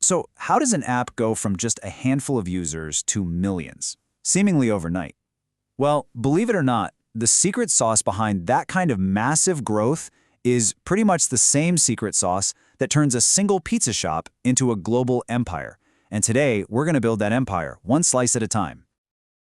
So how does an app go from just a handful of users to millions, seemingly overnight? Well, believe it or not, the secret sauce behind that kind of massive growth is pretty much the same secret sauce that turns a single pizza shop into a global empire. And today, we're going to build that empire, one slice at a time.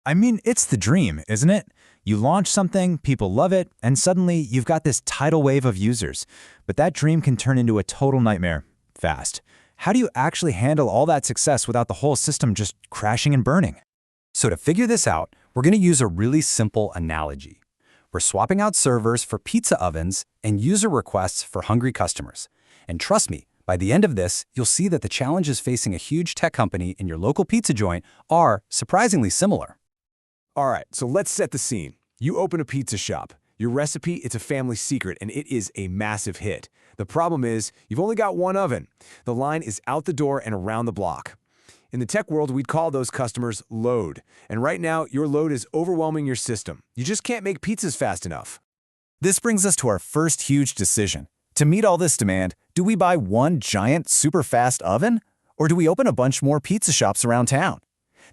I mean, it's the dream, isn't it? You launch something, people love it, and suddenly you've got this tidal wave of users. But that dream can turn into a total nightmare fast. How do you actually handle all that success without the whole system just crashing and burning? So to figure this out, we're going to use a really simple analogy. We're swapping out servers for pizza ovens and user requests for hungry customers. And trust me, by the end of this, you'll see that the challenges facing a huge tech company in your local pizza joint are surprisingly similar. All right, so let's set the scene. You open a pizza shop. Your recipe, it's a family secret, and it is a massive hit. The problem is, you've only got one oven. The line is out the door and around the block. In the tech world, we'd call those customers load. And right now, your load is overwhelming your system. You just can't make pizzas fast enough. This brings us to our first huge decision. To meet all this demand, do we buy one giant, super fast oven? Or do we open a bunch more pizza shops around town?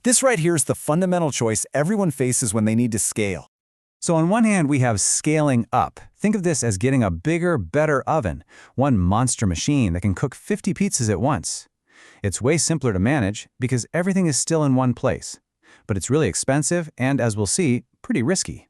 This right here is the fundamental choice everyone faces when they need to scale. So on one hand, we have scaling up. Think of this as getting a bigger, better oven, one monster machine that can cook 50 pizzas at once. It's way simpler to manage because everything is still in one place. But it's really expensive and, as we'll see, pretty risky.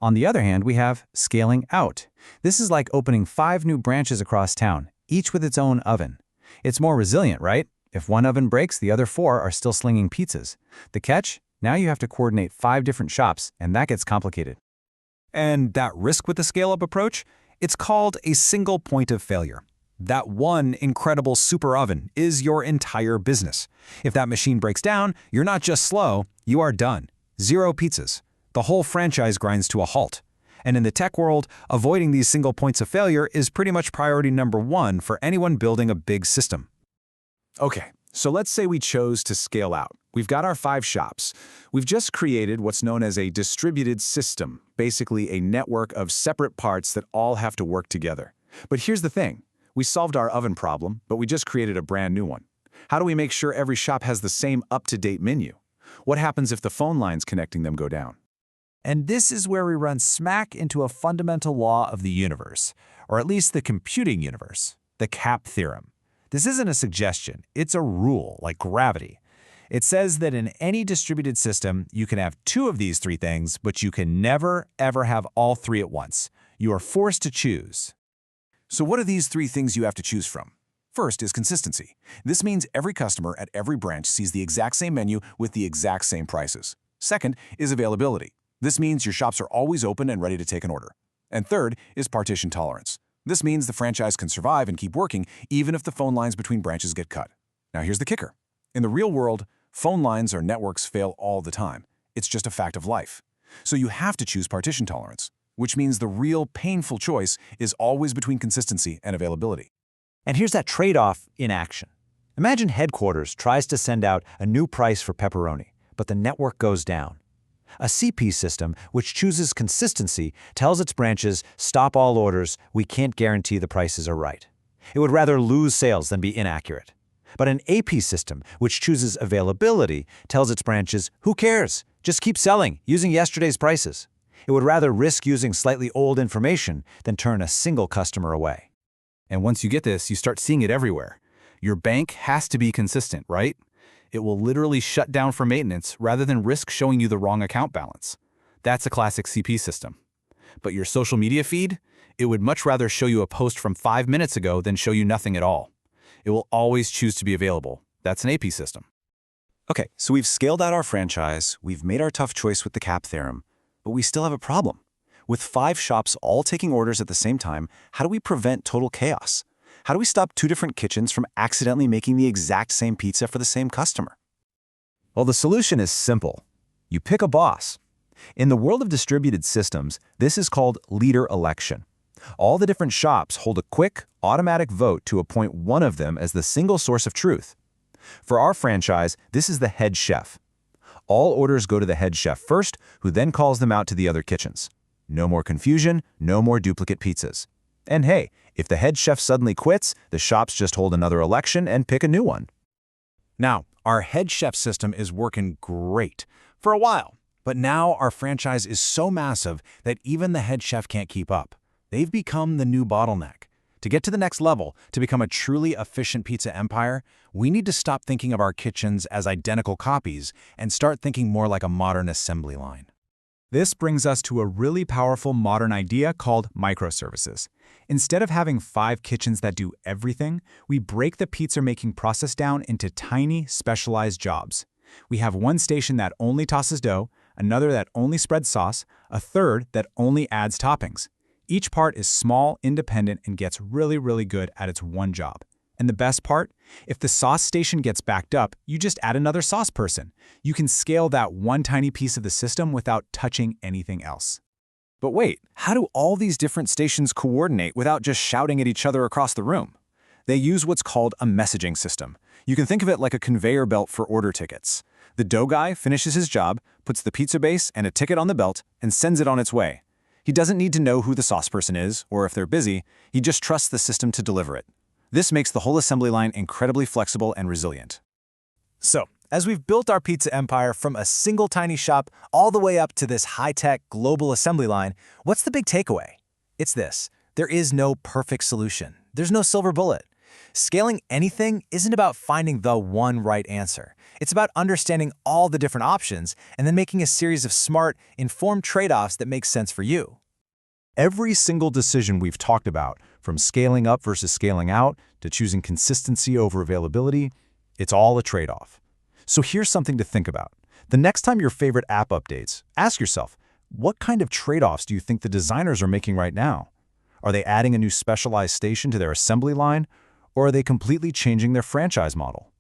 On the other hand, we have scaling out. This is like opening 5 new branches across town, each with its own oven. It's more resilient, right? If one oven breaks, the other 4 are still slinging pizzas. The catch? Now you have to coordinate 5 different shops, and that gets complicated. And that risk with the scale-up approach? It's called a single point of failure. That one incredible super oven is your entire business. If that machine breaks down, you're not just slow, you are done. 0 pizzas. The whole franchise grinds to a halt. And in the tech world, avoiding these single points of failure is pretty much priority number 1 for anyone building a big system. Okay, so let's say we chose to scale out. We've got our 5 shops. We've just created what's known as a distributed system, basically a network of separate parts that all have to work together. But here's the thing. We solved our oven problem, but we just created a brand new one. How do we make sure every shop has the same up-to-date menu? What happens if the phone lines connecting them go down? And this is where we run smack into a fundamental law of the universe, or at least the computing universe, the CAP Theorem. This isn't a suggestion, it's a rule, like gravity. It says that in any distributed system, you can have 2 of these 3 things, but you can never, ever have all 3 at once. You are forced to choose. So what are these 3 things you have to choose from? First is consistency. This means every customer at every branch sees the exact same menu with the exact same prices. Second is availability. This means your shops are always open and ready to take an order. And third is partition tolerance. This means the franchise can survive and keep working even if the phone lines between branches get cut. Now here's the kicker. In the real world, phone lines or networks fail all the time. It's just a fact of life. So you have to choose partition tolerance, which means the real painful choice is always between consistency and availability. And here's that trade-off in action. Imagine headquarters tries to send out a new price for pepperoni, but the network goes down. A CP system, which chooses consistency, tells its branches, stop all orders, we can't guarantee the prices are right. It would rather lose sales than be inaccurate. But an AP system, which chooses availability, tells its branches, who cares? Just keep selling, using yesterday's prices. It would rather risk using slightly old information than turn a single customer away. And once you get this, you start seeing it everywhere. Your bank has to be consistent, right? It will literally shut down for maintenance rather than risk showing you the wrong account balance. That's a classic CP system. But your social media feed? It would much rather show you a post from 5 minutes ago than show you nothing at all. It will always choose to be available. That's an AP system. Okay, so we've scaled out our franchise, we've made our tough choice with the CAP Theorem, but we still have a problem. With 5 shops all taking orders at the same time, how do we prevent total chaos? How do we stop 2 different kitchens from accidentally making the exact same pizza for the same customer? Well, the solution is simple. You pick a boss. In the world of distributed systems, this is called leader election. All the different shops hold a quick, automatic vote to appoint one of them as the single source of truth. For our franchise, this is the head chef. All orders go to the head chef first, who then calls them out to the other kitchens. No more confusion, no more duplicate pizzas. And hey, if the head chef suddenly quits, the shops just hold another election and pick a new one. Now, our head chef system is working great for a while, but now our franchise is so massive that even the head chef can't keep up. They've become the new bottleneck. To get to the next level, to become a truly efficient pizza empire, we need to stop thinking of our kitchens as identical copies and start thinking more like a modern assembly line. This brings us to a really powerful modern idea called microservices. Instead of having 5 kitchens that do everything, we break the pizza-making process down into tiny, specialized jobs. We have one station that only tosses dough, another that only spreads sauce, a third that only adds toppings. Each part is small, independent, and gets really, really good at its one job. And the best part? If the sauce station gets backed up, you just add another sauce person. You can scale that one tiny piece of the system without touching anything else. But wait, how do all these different stations coordinate without just shouting at each other across the room? They use what's called a messaging system. You can think of it like a conveyor belt for order tickets. The dough guy finishes his job, puts the pizza base and a ticket on the belt, and sends it on its way. He doesn't need to know who the sauce person is, or if they're busy. He just trusts the system to deliver it. This makes the whole assembly line incredibly flexible and resilient. So, as we've built our pizza empire from a single tiny shop all the way up to this high-tech global assembly line, what's the big takeaway? It's this: there is no perfect solution. There's no silver bullet. Scaling anything isn't about finding the one right answer. It's about understanding all the different options and then making a series of smart, informed trade-offs that make sense for you. Every single decision we've talked about, from scaling up versus scaling out to choosing consistency over availability, it's all a trade-off. So here's something to think about. The next time your favorite app updates, ask yourself, what kind of trade-offs do you think the designers are making right now? Are they adding a new specialized station to their assembly line, or are they completely changing their franchise model?